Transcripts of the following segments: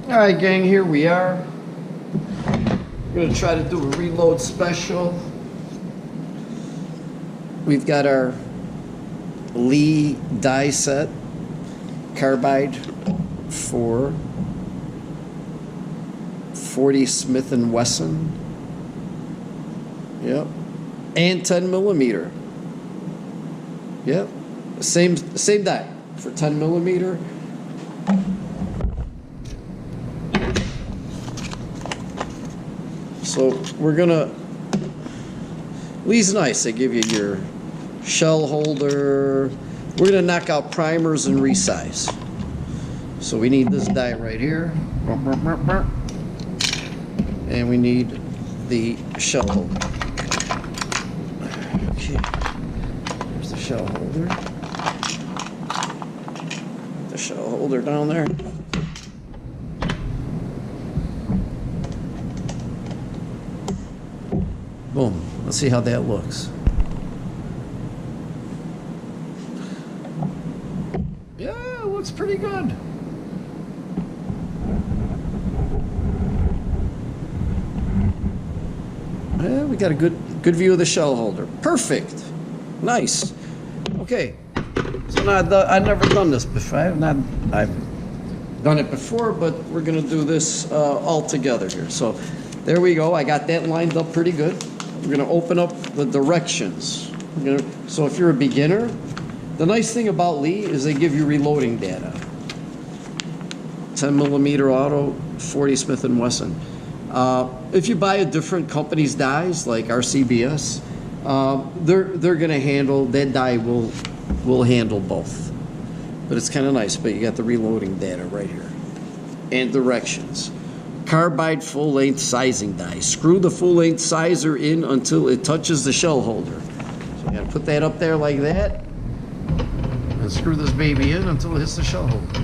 All right, gang, here we are. We're gonna try to do a reload special. We've got our Lee die set, carbide for 40 Smith & Wesson. Yep. And 10 millimeter. Yep. Same die for 10 millimeter. So we're gonna, Lee's nice. They give you your shell holder. We're gonna knock out primers and resize. So we need this die right here. And we need the shell holder. Okay, there's the shell holder. The shell holder down there. Boom. Let's see how that looks. Yeah, it looks pretty good. Yeah, we got a good view of the shell holder. Perfect. Nice. Okay. So now I've never done this before. I've done it before, but we're gonna do this all together here. So there we go. I got that lined up pretty good. We're gonna open up the directions. So if you're a beginner, the nice thing about Lee is they give you reloading data. 10 millimeter auto, 40 Smith & Wesson. If you buy a different company's dies, like RCBS, they're gonna handle, that die will handle both. But it's kind of nice, but you got the reloading data right here. And directions. Carbide full-length sizing die. Screw the full-length sizer in until it touches the shell holder. So you gotta put that up there like that, and screw this baby in until it hits the shell holder.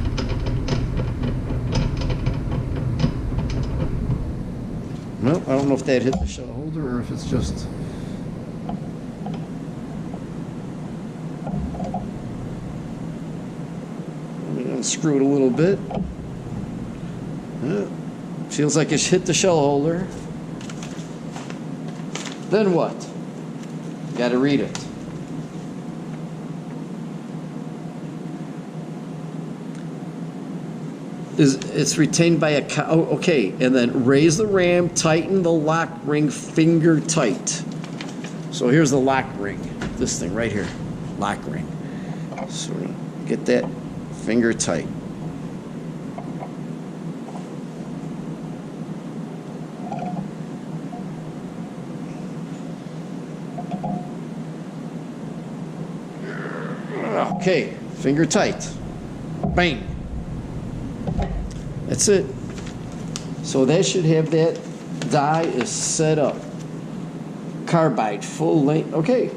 Well, I don't know if that hit the shell holder or if it's just... I'm gonna screw it a little bit. Feels like it's hit the shell holder. Then what? You gotta read it. It's retained by a okay, and then raise the ram, tighten the lock ring finger tight. So here's the lock ring, this thing right here, lock ring. So get that finger tight. Okay, finger tight. Bang. That's it. So that should have that die is set up. Carbide, full length. Okay.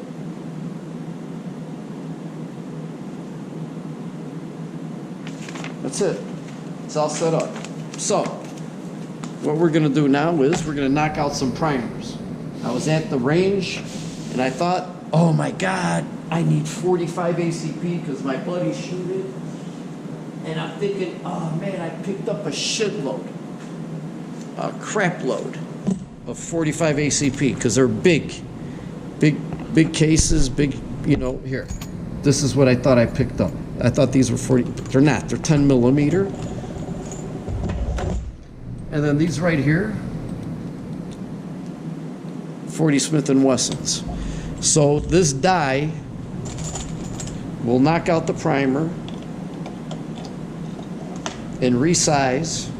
That's it. It's all set up. So, what we're going to do now is we're going to knock out some primers. I was at the range and I thought, oh my God, I need 45 ACP because my buddy's shooting. And I'm thinking, oh man, I picked up a shitload, a crap load of 45 ACP because they're big cases, big, you know, here. This is what I thought I picked up. I thought these were 40, they're not, they're 10 millimeter. And then these right here, 40 Smith & Wessons. So this die will knock out the primer and resize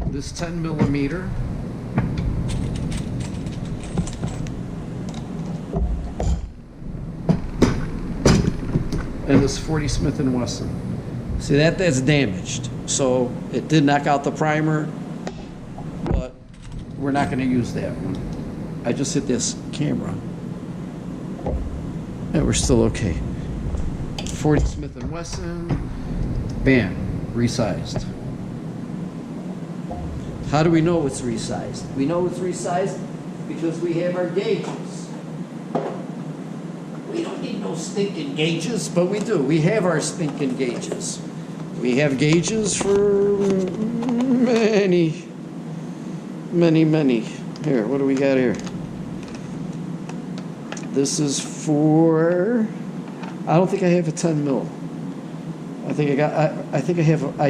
this 10 millimeter and this 40 Smith & Wesson. See that's damaged. So it did knock out the primer, but we're not going to use that one. I just hit this camera. And we're still okay. 40 Smith & Wesson, bam, resized. How do we know it's resized? We know it's resized because we have our gauges. We don't need no stinking gauges, but we do. We have our stinking gauges. We have gauges for many. Here, what do we got here? This is for, I don't think I have a 10 mil. I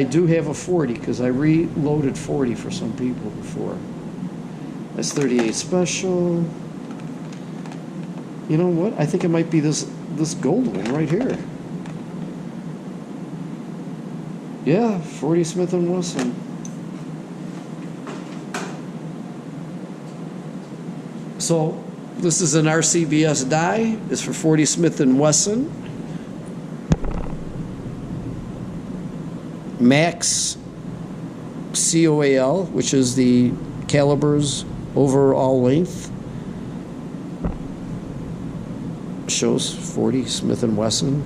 do have a 40 because I reloaded 40 for some people before. That's 38 special. You know what? I think it might be this gold one right here. Yeah, 40 Smith & Wesson. So this is an RCBS die. It's for 40 Smith & Wesson. Max COAL, which is the caliber's overall length. Shows 40 Smith & Wesson.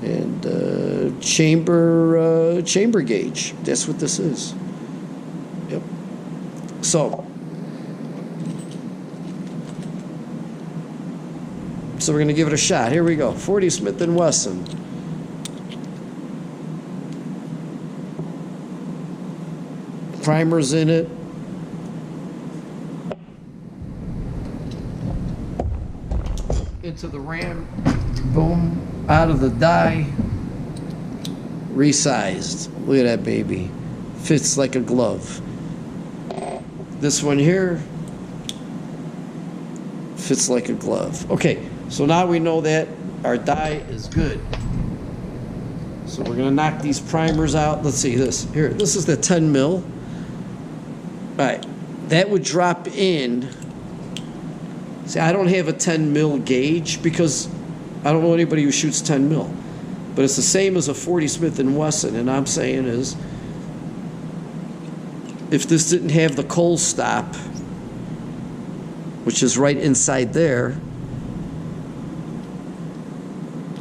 And chamber gauge. That's what this is. Yep. So we're going to give it a shot. Here we go. 40 Smith & Wesson. Primer's in it. Into the ram. Boom. Out of the die. Resized. Look at that baby. Fits like a glove. This one here fits like a glove. Okay. So now we know that our die is good. So we're going to knock these primers out. Let's see this. Here, this is the 10 mil. All right. That would drop in. See, I don't have a 10 mil gauge because I don't know anybody who shoots 10 mil. But it's the same as a 40 Smith & Wesson. And I'm saying is, if this didn't have the coal stop, which is right inside there,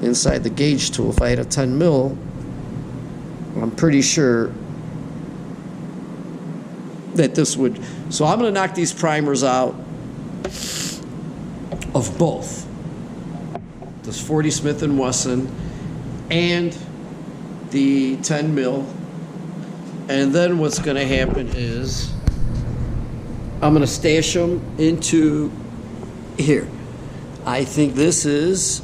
inside the gauge tool, if I had a 10 mil, I'm pretty sure that this would. So I'm going to knock these primers out of both this 40 Smith & Wesson and the 10 mil. And then what's going to happen is I'm going to stash them into here. I think this is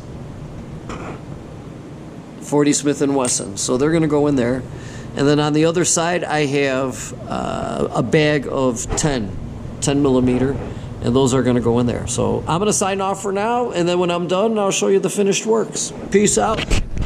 40 Smith & Wesson. So they're going to go in there. And then on the other side, I have a bag of 10 millimeter, and those are going to go in there. So I'm going to sign off for now, and then when I'm done, I'll show you the finished works. Peace out.